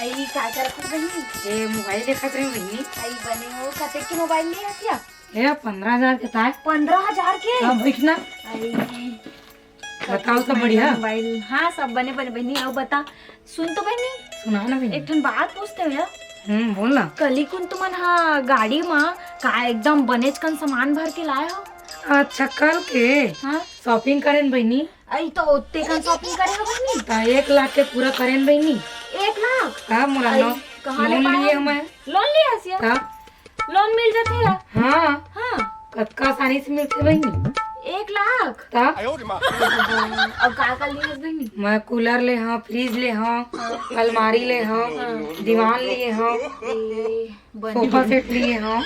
आई का करत बहिनी ये मोबाइल देखत रही बहनी। आई बने हो कते के मोबाइल ले आतिया ये 15,000 के था। 15,000 के हाँ बैठना आई बताओ सब बढ़िया। मोबाइल हाँ सब बने बने बहनी। अब बता सुन तो बहनी सुना ना बहनी। एक ठन बात पूछते हो या बोल ना। कली कुन तुमन हा गाड़ी मा का एकदम बनेच कन सामान भर के लाए हो। अच्छा कल के हाँ शॉपिंग करेन बहनी। आई तो ओते कन शॉपिंग करे हो बहनी। 1 लाख के पूरा करेन बहनी। 1 लाख हाँ मोला आई, लोन कहाँ ले लिए पाए? हमें। लोन लिया सिया लोन मिल जाते या हाँ हाँ कतका आसानी से मिलते बहनी। 1 लाख ता अब का लिए बहनी। मैं कूलर ले हाँ, फ्रिज ले हाँ, अलमारी ले हाँ, दीवान लिए हाँ, सोफा सेट लिए हाँ।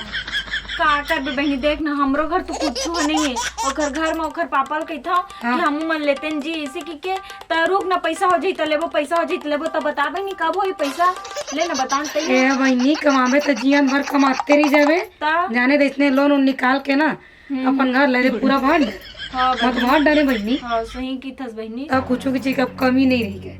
का करबे बहनी देख ना हमरो घर तो कुछ नहीं है। ओकर घर में ओकर पापा कहता हाँ। कि हम मन लेते हैं जी इसी की के रुक ना पैसा हो जाई त लेबो पैसा हो जाई त लेबो त बता बहनी कब होई पैसा ले ना बता ते ए बहनी कमावे तो जीवन भर कमाते रही जावे। ता जाने दे इतने लोन उन निकाल के ना अपन घर ले दे पूरा भर दे। हां मत भर डाले बहनी। हां सही की थस बहनी। तब कुछ की चीज का कमी नहीं रही गए।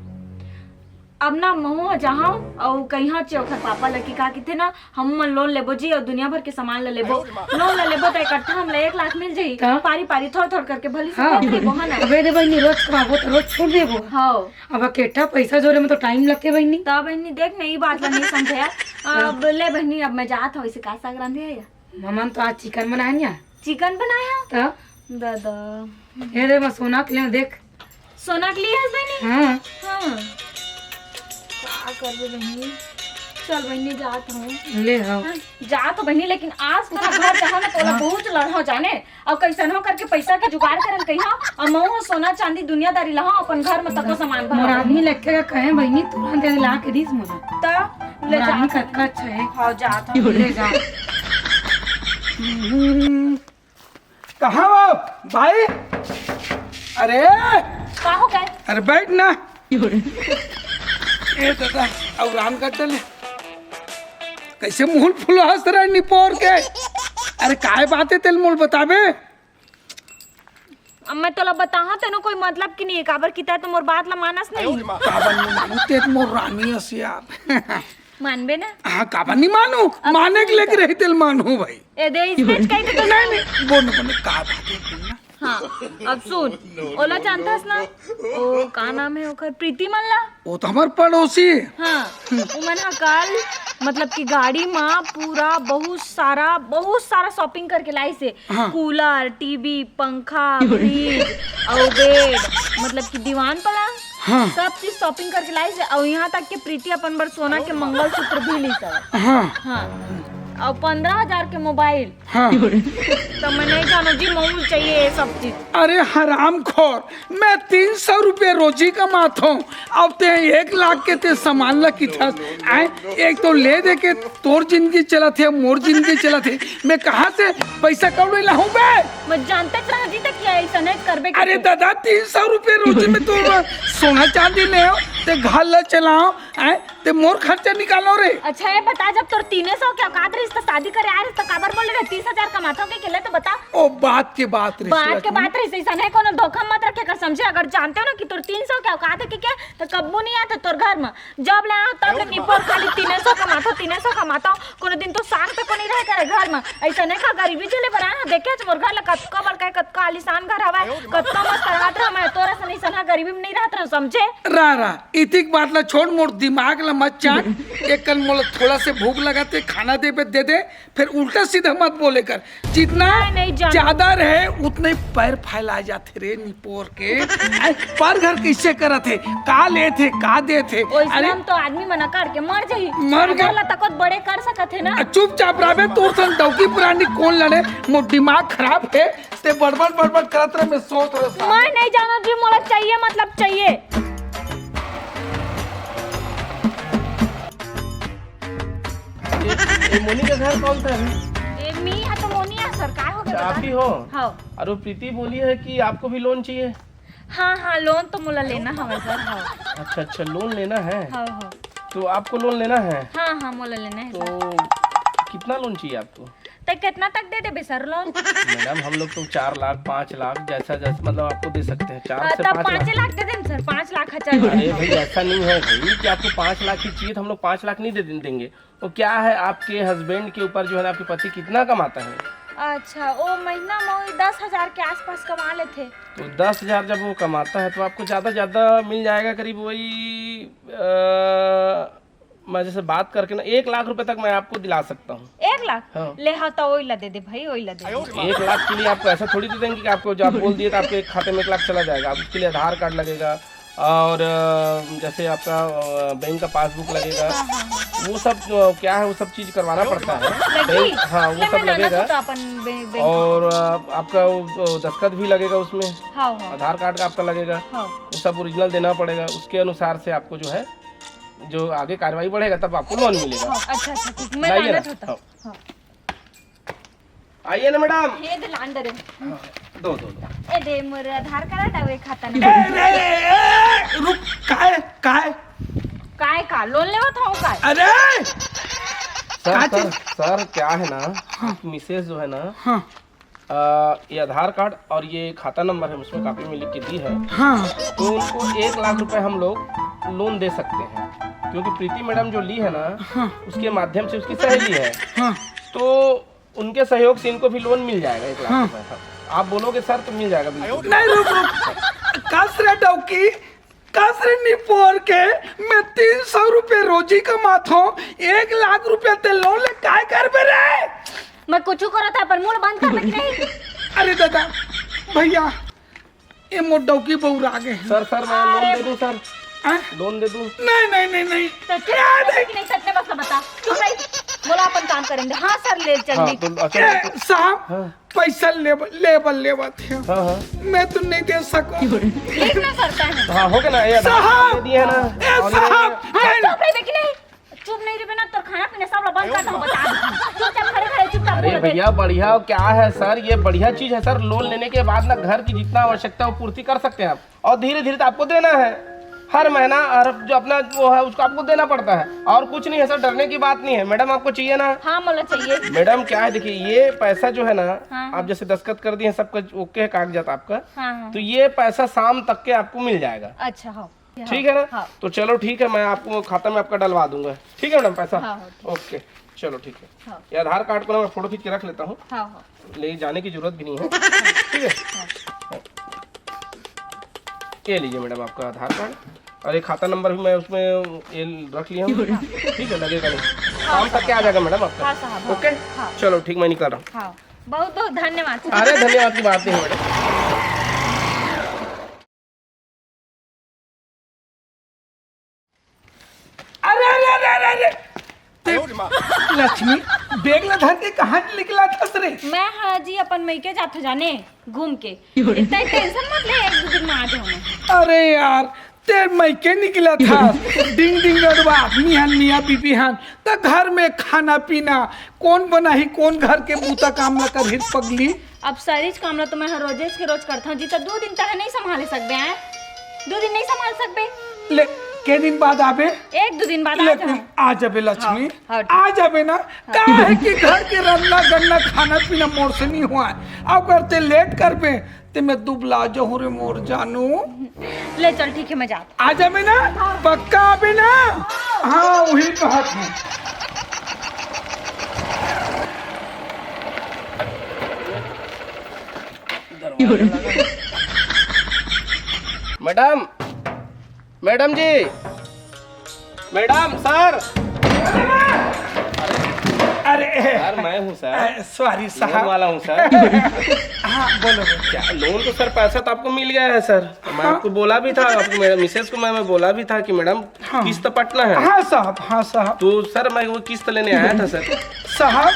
अब ना महू जहाँ और कहीं चे ओकर पापा लकी का थे ना हम मन लोन लेबो जी और दुनिया भर के सामान ले लेबो। लोन ले लेबो तो इकट्ठा हम 1 लाख मिल जाई। हाँ। पारी पारी थोड़ थोड़ करके भली से हाँ दे देबो है ना। अबे दे बहनी रोज कमाबो तो रोज छोड़ देबो। हां अब अकेटा पैसा जोड़े में तो टाइम लगते बहनी। तब बहनी देख नहीं बात ला नहीं समझे। अब ले बहनी अब मैं जात हूँ इसे का साग रांधे है या ममन तो आज चिकन बनाया चिकन बनाया तब दादा ये दे मैं सोना के लिए देख। सोना के लिए है बहनी। हाँ हाँ क्या करबे बहनी। चल बहनी जात हूँ। ले हाँ जा तो बहनी लेकिन आज पूरा घर जहाँ ना तोला बहुत लड़हो जाने और कैसन हो करके पैसा के जुगाड़ करन कहिया और मऊ सोना चांदी दुनियादारी लहा अपन घर में तको सामान मोर भर आदमी लड़के का कहे बहनी तुरंत दे ला के दीस मोला। त ले मोर जा आदमी कतका अच्छा है। हां जात हूँ ले जा। कहाँ हो भाई? अरे का हो गए। अरे बैठ ना। ए दादा और राम कर चले कैसे मुंह फुल हंस रहा है निपोर के। अरे काय बात है तेल मोल बताबे। अब मैं तोला बताहा तेनो कोई मतलब की नहीं काबर की तो मोर बात ला मानस नहीं काबन नहीं मानू ते मोर रानी हसी आप। मानबे ना। हाँ काबन नहीं मानू माने के लेके रही तेल मानू भाई। ए दे इस पेज कहीं तो नहीं नहीं बोल बोले का बात है बोलना। हाँ अब सुन ओला जानतास ना ओ का नाम है ओकर प्रीति मल्ला। वो तो हमार पड़ोसी है। हाँ उमन हा कल मतलब कि गाड़ी में पूरा बहुत सारा शॉपिंग करके लाई से। हाँ। कूलर टीवी पंखा फ्रिज और बेड मतलब कि दीवान पड़ा हाँ सब चीज शॉपिंग करके लाई से और यहाँ तक कि प्रीति अपन बर सोना के मंगलसूत्र भी ली सब। हाँ हाँ और 15,000 के मोबाइल। हाँ तो मैं नहीं जानो जी मोबाइल चाहिए ये सब चीज। अरे हराम खोर मैं 300 रुपये रोजी कमाता हूँ अब ते 1 लाख के ते सामान ला की था। एक तो ले दे के तोर जिंदगी चला थे मोर जिंदगी चला थे मैं कहाँ से पैसा कौन लाऊं बे। मैं जानते रहा जी तक क्या ऐसा नहीं करबे। अरे दादा 300 रुपये रोजी में तो सोना चांदी ले आओ ते घर ला चलाओ ते मोर खर्चा निकालो रे। अच्छा ये बता जब तोर 300 क्या औकात रही तो शादी करे आ रही तो काबर बोले रहे 30,000 कमाता के केले तो बता। ओ बात के बात रे बात के बात रही ऐसा नहीं कोनो धोखा मत रखे कर समझे। अगर जानते हो ना कि तोर 300 क्या औकात है कि क्या तो कब्बू नहीं आता तोर घर में जब ले आओ तब ले निपोर खाली 300 कमाता कोनो दिन तो शाम तक को नहीं रह करे घर में। ऐसा नहीं का गरीबी चले बना देखे मोर घर ला कतका बड़का कतका आलीशान घर हवा कतका मस्त रहत रहा मैं तोरा से नहीं सना गरीबी में नहीं रहत रहा समझे। रा इतिक बात ला छोड़ मोर दिमाग ला मत चाट। एक कल मोला थोड़ा से भूख लगाते खाना दे पे दे दे फिर उल्टा सीधा मत बोले कर। जितना नहीं जान। ज्यादा रहे उतने पैर फैला जाते रे निपोर के। पर घर किससे करा थे का ले थे का दे थे। अरे हम तो आदमी मना कर के मर जाई मर गए। ला तक बड़े कर सकत है ना। चुपचाप रहे तोर सन दौकी पुरानी कौन लड़े मोर दिमाग खराब है ते बड़बड़ करत रहे मैं सोच रहा। मैं नहीं जानो जी मोला चाहिए मतलब चाहिए। ये मोनी का घर कौन सा है? ए मी है तो मोनी है सर का हो गया आप ही हो? हाँ अरे प्रीति बोली है कि आपको भी लोन चाहिए। हाँ लोन तो मोला लेना हवे सर। हाँ अच्छा लोन लेना है हाँ तो आपको लोन लेना है हाँ मोला लेना है तो सर। कितना लोन चाहिए आपको? तो कितना तक दे देबे सर लोन? मैडम हम लोग तो 4 लाख 5 लाख जैसा जैसा मतलब आपको दे सकते हैं 4 से तब 5 5 लाख। लाख दे दें सर, 5 लाख अच्छा। अरे भाई ऐसा नहीं है भाई कि आपको 5 लाख ही चाहिए तो हम लोग 5 लाख नहीं देंगे। तो क्या है आपके हस्बैंड के ऊपर जो है ना आपके पति कितना कमाता है? अच्छा, वो महीना में वही 10,000 के आसपास कमा लेते। तो 10,000 जब वो कमाता है तो आपको ज़्यादा मिल जाएगा करीब वही मैं जैसे बात करके ना 1 लाख रुपए तक मैं आपको दिला सकता हूँ। 1 लाख? हाँ। ले हाँ तो वही ला दे दे भाई, वही ला दे दे। 1 लाख के लिए आपको ऐसा थोड़ी दे देंगे कि आपको जो आप बोल दिए तो आपके एक खाते में 1 लाख चला जाएगा। आप उसके लिए आधार कार्ड लगेगा और जैसे आपका बैंक का पासबुक लगेगा, वो सब क्या है वो सब चीज़ करवाना पड़ता है। हाँ वो सब लगेगा और आपका वो दस्तखत भी लगेगा उसमें। हाँ। आधार कार्ड का आपका लगेगा, वो सब ओरिजिनल देना पड़ेगा। उसके अनुसार से आपको जो है जो आगे कार्रवाई बढ़ेगा तब आपको लोन मिलेगा। अच्छा ठीक, मैं लाइए लानत ना। होता। हाँ। आइए ना मैडम। ये दे लान दे रे। दो ए दे मोर आधार कार्ड और एक खाता ए, नंबर। रुक, काय का लोन लेवत हूं का? अरे सर क्या है ना मिसेज जो है ना हाँ ये आधार कार्ड और ये खाता नंबर है उसमें कापी में लिख के दी है। हाँ तो उनको 1 लाख रुपए हम लोग लोन दे सकते हैं क्योंकि प्रीति मैडम जो ली है ना उसके माध्यम से उसकी सहेली है। हाँ तो उनके सहयोग से इनको भी लोन मिल जाएगा 1 लाख हाँ। रुपए का। आप बोलोगे सर तो मिल जाएगा बिल्कुल। नहीं रुक कसरे डौकी कसरे निपोर के मैं 300 रुपए रोजी कमाता हूँ, 1 लाख रुपए ते लोन ले काय करबे रे? मैं कुछ करा था पर मुंह बंद कर कि नहीं? अरे दादा भैया ये मोर डौकी बहु आगे हैं। सर मैं लोन दे दूं सर, हाँ? लोन दे दूं? नहीं तो कि नहीं सच में बस बता। चुप रही, बोला अपन काम करेंगे। हाँ सर ले चल हाँ दी। तो अच्छा ए, साहब पैसा लेबल थे हाँ मैं तो नहीं दे सकूं। प्लीज ना करता है। हाँ हो गया ना ये आधार कार्ड दे दिए है ना ए, और साहब चुप रही कि नहीं? चुप नहीं रहे ना तो खाना पीना सब बंद कर दो। बता चुपचाप खड़े चुपचाप अरे बोल दे। भैया बढ़िया क्या है सर, ये बढ़िया चीज है सर। लोन लेने के बाद ना घर की जितना आवश्यकता है वो पूर्ति कर सकते हैं आप और धीरे धीरे तो आपको देना है हर महीना और जो अपना वो है उसको आपको देना पड़ता है और कुछ नहीं है सर। डरने की बात नहीं है मैडम, आपको चाहिए ना? हाँ मोला चाहिए मैडम क्या है देखिए ये पैसा जो है ना हाँ। आप जैसे दस्तखत कर दिए सब कुछ ओके है कागजात आपका, हाँ। तो ये पैसा शाम तक के आपको मिल जाएगा। अच्छा हाँ ठीक है ना? हाँ। तो चलो ठीक है मैं आपको खाता में आपका डलवा दूंगा। ठीक है मैडम पैसा? हाँ, ओके चलो ठीक है। हाँ। ये आधार कार्ड को ना मैं फोटो खींच के रख लेता हूँ, हाँ ले जाने की जरूरत भी नहीं है। ठीक है ये लीजिए मैडम आपका आधार कार्ड और एक खाता नंबर भी मैं उसमें ये रख लिया हूँ। ठीक है लगेगा नहीं, शाम तक क्या आ जाएगा मैडम आपका? हाँ साहब, हाँ। ओके हाँ। चलो ठीक मैं निकल रहा हूँ। हाँ बहुत बहुत धन्यवाद। अरे धन्यवाद की बात नहीं है मैडम। अरे लक्ष्मी बेग ला धर के कहाँ निकला था सरे? मैं हाँ जी अपन मई के जाते जाने घूम के। इतना टेंशन मत ले, 1-2 दिन में आ जाऊँ मैं। अरे यार ते मैं के निकला था डिंग डिंग अडवा आदमी हन मियाँ बीबी हन तो घर में खाना पीना कौन बनाही कौन घर के बूता काम ला कर हित पगली। अब सारी काम तो मैं हर रोजेज के रोज करता हूँ जी। तो 2 दिन तक नहीं संभाल सकते हैं, 2 दिन नहीं संभाल सकते। ले के दिन बाद आबे? 1-2 दिन बाद आ लेकिन जाओ। आ जाबे लक्ष्मी। हाँ, आ जाबे ना का है कि घर के रन्ना गन्ना खाना पीना मोर से नहीं हुआ है। अब करते लेट करबे ते मैं दुबला जाऊँ रे मोर जानू। ले चल ठीक है मैं जाता। आ जाबे ना पक्का आबे ना? हाँ वही बात है। मैडम मैडम जी मैडम सर अरे सर मैं हूँ सर, सॉरी लोन साहब। वाला हूँ सर। हाँ बोलो। क्या लोन तो सर पैसा तो आपको मिल गया है सर। मैं आपको बोला भी था, आपको मेरे मिसेज को मैं बोला भी था कि मैडम किस्त पटना है। हाँ साहब हाँ साहब। तो सर मैं वो किस्त लेने आया था सर। साहब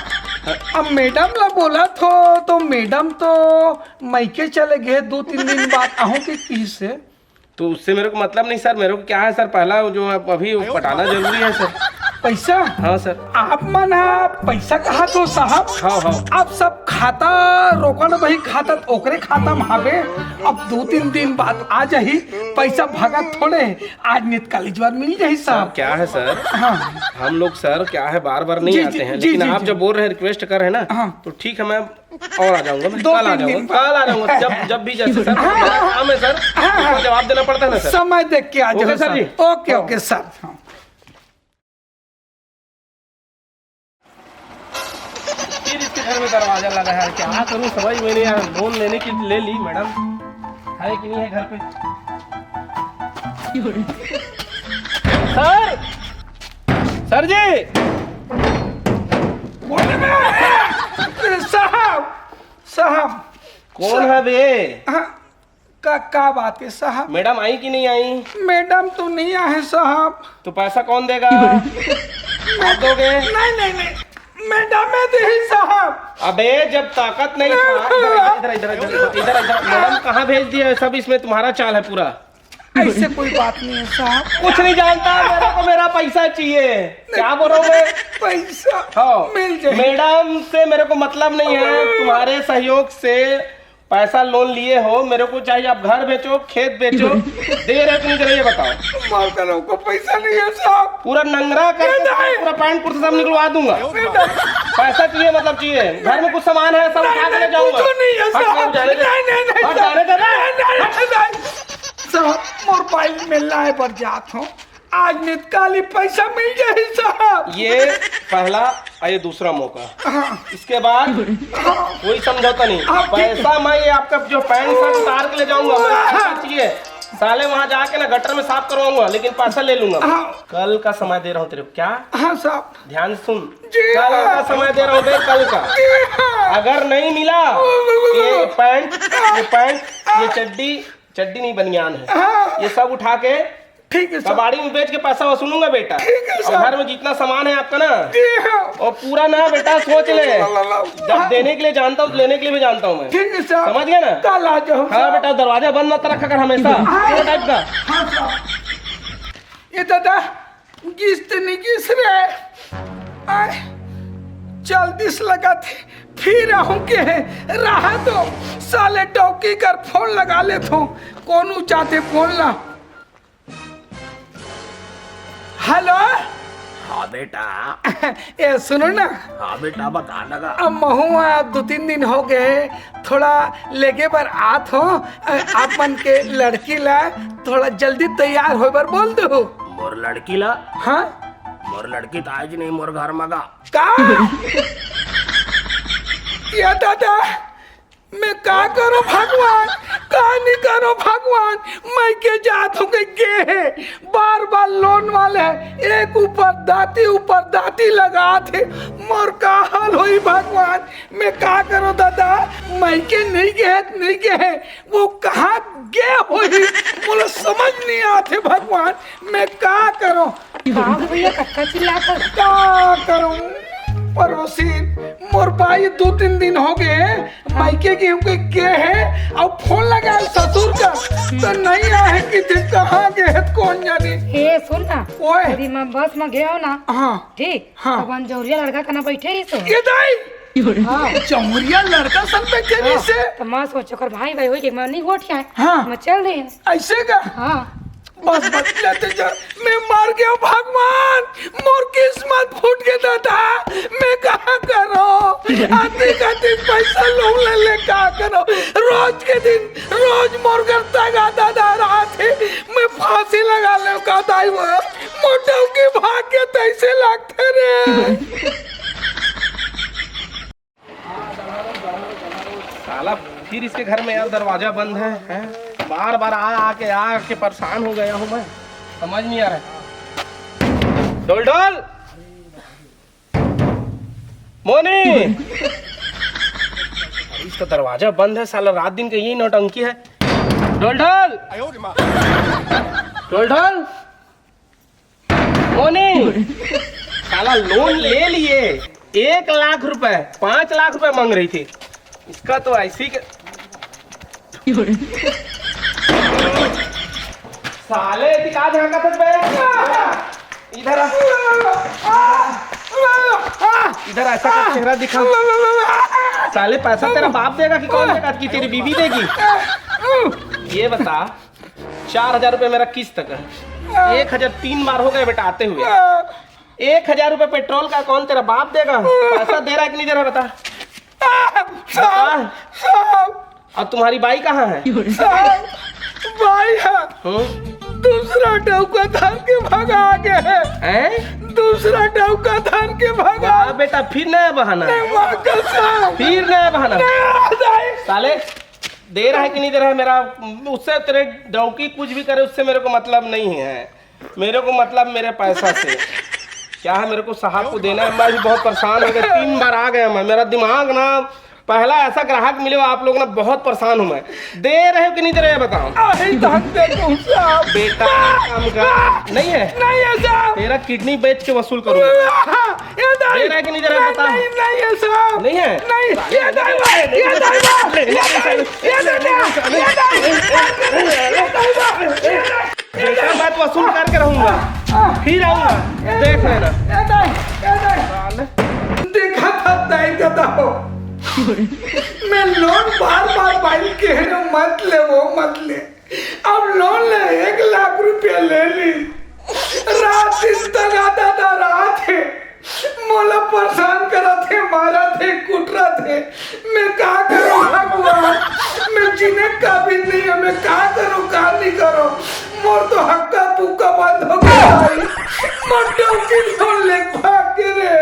अब मैडम ला बोला तो मैडम तो मैके चले गए 2-3 दिन बाद आहू के की से। तो उससे मेरे को मतलब नहीं सर, मेरे को क्या है सर पहला जो अभी पटाना जरूरी है सर। पैसा हाँ सर। आप मना पैसा कहा तो साहब। हाँ हाँ। अब सब खाता रोकन वही खाता तो ओकरे खाता में हवे। अब 2-3 दिन बाद आ जाही पैसा भागा थोड़े आज नित कालीज बार मिल जाही साहब। क्या है सर, हाँ हम लोग सर क्या है बार बार नहीं जी, आते जी, हैं, जी, लेकिन जी, आप जी। जब बोल रहे हैं रिक्वेस्ट कर रहे हैं ना, हाँ। तो ठीक है मैं और आ जाऊंगा, मैं 2-3 कल आ जाऊंगा, दिन कल आ जाऊंगा, जब भी जैसे सर मेरा काम है सर, उसको जवाब देना पड़ता है ना सर। समय देख के आ ओके जाओ sir ji. Okay okay sir. हाँ। फिर इसके घर में दरवाजा लगा है, क्या करूं समझ में नहीं आ रहा। लोन लेने की ले ली मैडम, है कि नहीं है घर पे? सर, सर जी बोले में साहब साहब कौन है बे? हाँ, का बात है साहब? मैडम आई कि नहीं आई? मैडम तो नहीं आए साहब। तो पैसा कौन देगा? आप दोगे? नहीं मैडम में दे साहब। अबे जब ताकत नहीं था, इधर इधर इधर इधर इधर इधर मैडम कहाँ भेज दिया है? सब इसमें तुम्हारा चाल है पूरा। ऐसे कोई बात नहीं है साहब। कुछ नहीं जानता, मेरे को मेरा पैसा चाहिए। क्या बोलोगे? पैसा हाँ मिल जाए। मैडम से मेरे को मतलब नहीं है, तुम्हारे सहयोग से पैसा लोन लिए हो, मेरे को चाहिए। आप घर बेचो, खेत बेचो, दे रहे कि नहीं दे रहे ये बताओ। मालकनों को पैसा नहीं है साहब। पूरा नंगरा करके पूरा पैंट कुर्ता सब निकलवा दूंगा। पैसा चाहिए मतलब चाहिए। घर में कुछ सामान है, सब उठा के ले जाऊंगा। कुछ नहीं है साहब। हट जाने दे। हट जाने दे ना। साहब मोबाइल मिलना है पर जात हो आज निकाली पैसा मिल जाए साहब। ये पहला और ये दूसरा मौका। इसके बाद कोई समझौता नहीं। पैसा मैं ये आपका जो पैंट शर्ट उतार के ले जाऊंगा, पैसा चाहिए। साले वहाँ जाके ना गटर में साफ करवाऊंगा, लेकिन पैसा ले लूंगा। कल का समय दे रहा हूँ तेरे को। क्या? हाँ साहब। ध्यान सुन, जी कल का समय दे रहा हूँ बे, कल का। अगर नहीं मिला ये पैंट ये चड्डी नहीं बनियान है, ये सब उठा के ठीक है साहब। कबाड़ी में बेच के पैसा वसूलूंगा बेटा। ठीक है और साहब। घर में जितना सामान है आपका ना, जी हाँ। और पूरा ना बेटा सोच ले। जब देने के लिए जानता हूँ, लेने के लिए भी जानता हूँ मैं। ठीक है साहब। समझ गया ना? कल आ जाओ। हाँ बेटा, दरवाजा बंद मत रखा कर हमेशा, पूरा टाइप का। हाँ साहब। ये दादा किस्त नहीं किस रहे चल दिस लगा थे फिर आहू के रहा दो साले टौकी कर फोन लगा ले तो कौन चाहते फोन ला। हेलो। हाँ बेटा। ए सुनो ना। हाँ बेटा बता लगा। अब महुआ 2-3 दिन हो गए, थोड़ा लेके पर आत हो अपन के लड़की ला थोड़ा जल्दी तैयार हो बार बोल दो। मोर लड़की ला? हाँ मोर लड़की तो आज नहीं, मोर घर मगा। का या दादा मैं का करो भगवान, का नहीं करो भगवान। मैं के जात हूँ के है बार बार लोन वाले एक ऊपर दाती लगा थे। मोर का हाल होई भगवान। मैं का करो दादा, मैं के नहीं गए वो कहाँ गए होई मुझे समझ नहीं आते भगवान। मैं का करो भैया कट्टा चिल्ला कर का करूं पड़ोसी मोर भाई 2-3 दिन हो गए मायके के है और फोन लगा ससुर का तो नहीं आए कि कहाँ गए कौन जाने। हे सुन ना, ओए यदि मैं बस में गया ना हाँ ठीक, हाँ। अब अंजौरिया लड़का कना बैठे ही सो। ये दाई हाँ जमुरिया लड़का सन पे के से तो मैं सोचो कर भाई हो के मैं नहीं गोठ आए। हाँ। मैं चल रही हूँ। ऐसे का हाँ बस जाते जा मैं मार गया भगवान। मोर किस्मत फूट के दादा मैं कहाँ करो आते पैसा लोग ले का करो। रोज के दिन रोज मोर करता गा दादा रात है मैं फांसी लगा ले का दाई मोटा के भाग के तैसे लगते रे। साला फिर इसके घर में यार दरवाजा बंद है, हैं? बार बार आके परेशान हो गया हूँ मैं, समझ नहीं आ रहा है। डोल मोनी, इसका दरवाजा बंद है, साला रात दिन का यही नौटंकी है। डोल मोनी, साला लोन ले लिए 1 लाख रुपए, 5 लाख रुपए मांग रही थी। इसका तो ऐसी के साले दिखा झाका इधर आ, इधर ऐसा कर चेहरा दिखा। साले पैसा तेरा बाप देगा कि कौन देगा, कि तेरी बीवी देगी? ये बता, 4,000 रुपये मेरा किस्त का है, 1,000 3 बार हो गए बेटा आते हुए। 1,000 रुपये पेट्रोल का कौन तेरा बाप देगा? पैसा दे रहा है कि नहीं दे रहा बता? और तुम्हारी बाई कहाँ है? भाई दूसरा डौका धर के भगा गए, दूसरा डौका धर के भगा। बेटा फिर नया बहाना, फिर नया बहाना। साले दे रहा है कि नहीं दे रहा है? मेरा उससे तेरे डौकी कुछ भी करे उससे मेरे को मतलब नहीं है, मेरे को मतलब मेरे पैसा से। क्या है, मेरे को साहब को देना है। मैं भी बहुत परेशान हो गया, 3 बार आ गया मैं, मेरा दिमाग ना, पहला ऐसा ग्राहक मिले आप लोग ना, बहुत परेशान हूँ मैं। दे रहे हो कि नहीं दे रहे हो बताओ? बेटा काम कर, नहीं है, नहीं है साहब, तेरा किडनी बेच के वसूल करूँगा। दे रहा है कि नहीं दे रहा है बताओ? नहीं है साहब, नहीं है, बेटा मैं तो वसूल करके रहूंगा, फिर आऊंगा, देख लेना। देखा था तय कहता हो, मैं लोन बार बार बाइल के है मत ले, वो मत ले। अब लोन ले 1 लाख रुपया ले ली, रात दिन तक आता था, रात है मोला परेशान करा थे, मारा थे, कुटरा थे। मैं क्या करूँ भगवान, मैं जीने काबिल नहीं है, मैं क्या करूँ, क्या नहीं करूँ। मोर तो हक्का पुक्का बंद हो गया, मोटो की लोन ले भाग रे।